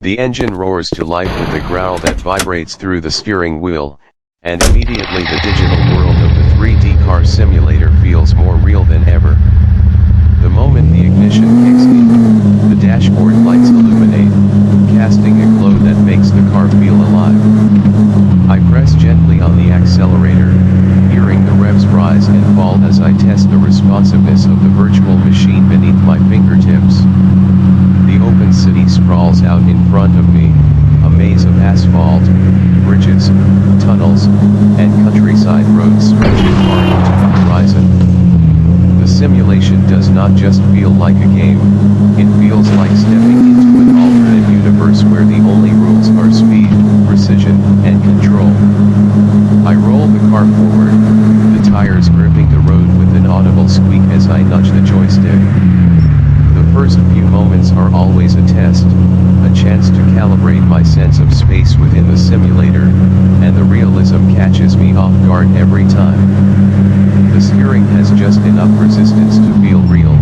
The engine roars to life with a growl that vibrates through the steering wheel, and immediately the digital world of the 3D car simulator feels more real than ever. The moment the ignition kicks in, the dashboard lights illuminate, casting a glow that makes the car feel alive. I press gently on the accelerator, hearing the revs rise and fall as I test the responsiveness of the virtual machine beneath my fingertips. The open city sprawls out in front of me, a maze of asphalt, bridges, tunnels, and countryside roads stretching far into the horizon. The simulation does not just feel like a game, it feels like stepping into an alternate universe where the only rules are speed, precision, and control. I roll the car forward, the tires gripping the road with an audible squeak as I nudge the joystick. The first few moments are always a test, a chance to calibrate my sense of space within the simulator, and the realism catches me off guard every time. The steering has just enough resistance to feel real,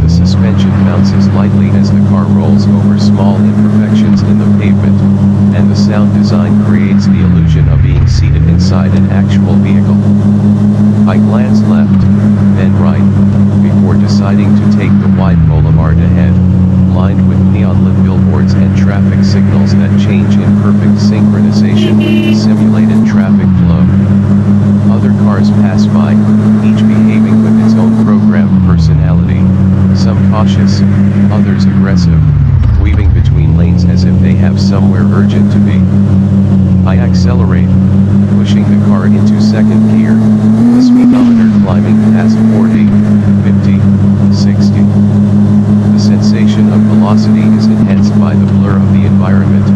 the suspension bounces lightly as the car rolls over small imperfections in the pavement, and the sound design creates the illusion of being seated inside an actual vehicle. I glance left, then right, before deciding to take the wide boulevard ahead, lined with neon-lit billboards and traffic signals that change in perfect synchronization with the simulated traffic flow. Other cars pass by, each behaving with its own programmed personality, some cautious, others aggressive, weaving between lanes as if they have somewhere urgent to be. I accelerate, pushing the car into second gear, the speedometer climbing past 40, 50, 60. The sensation of velocity is enhanced by the blur of the environment,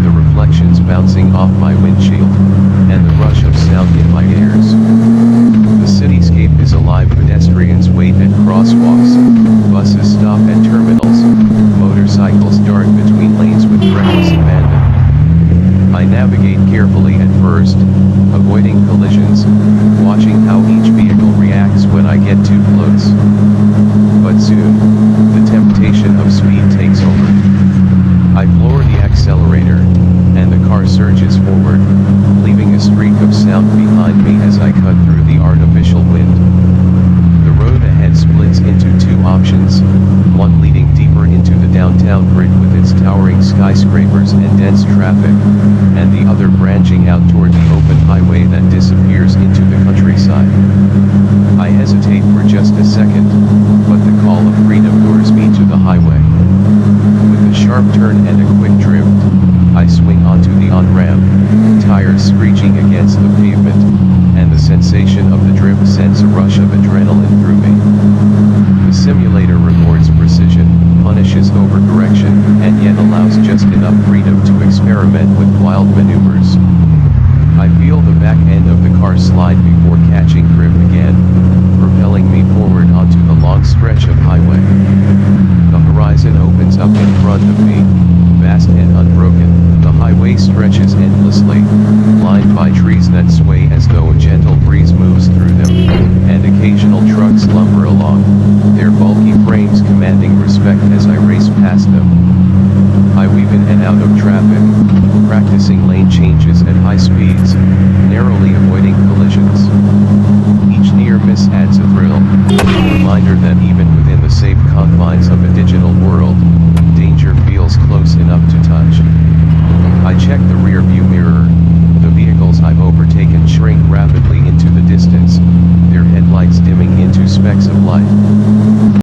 the reflections bouncing off my windshield, and the rush of sound in my ears. The cityscape is alive, pedestrians wait at crosswalks, buses stop at terminals, motorcycles dart between lanes with reckless abandon. I navigate carefully at first, avoiding collisions, watching how each vehicle reacts when I get too close. But soon, the temptation of speed takes over. I floor the accelerator, and the car surges forward, leaving a streak of sound behind me as I cut through the artificial wind. The road ahead splits into two options, one leading deeper into the downtown grid with its towering skyscrapers and dense traffic, and the other branching out toward the open highway that disappears into the countryside. I hesitate for just a second, but the call of freedom lures me to the highway. With a sharp turn and a quick drift, I swing onto the on-ramp, tires screeching against the pavement, and the sensation of the drift sends a rush of adrenaline through me. The simulator rewards precision, punishes overcorrection, and yet allows just enough freedom to experiment with wild maneuvers. I feel the back end of the car slide before catching grip again, propelling me forward onto the long stretch of highway. The horizon opens up in front of me, vast and unbroken. The highway stretches endlessly, lined by trees that sway as though a gentle breeze moves through them, and occasional trucks lumber along, their bulky frames commanding respect as I race past them. I weave in and out of traffic, practicing lane changes at high speeds, narrowly avoiding collisions. Each near miss adds a thrill, a reminder that even within the safe confines of a digital world, danger feels close enough to touch.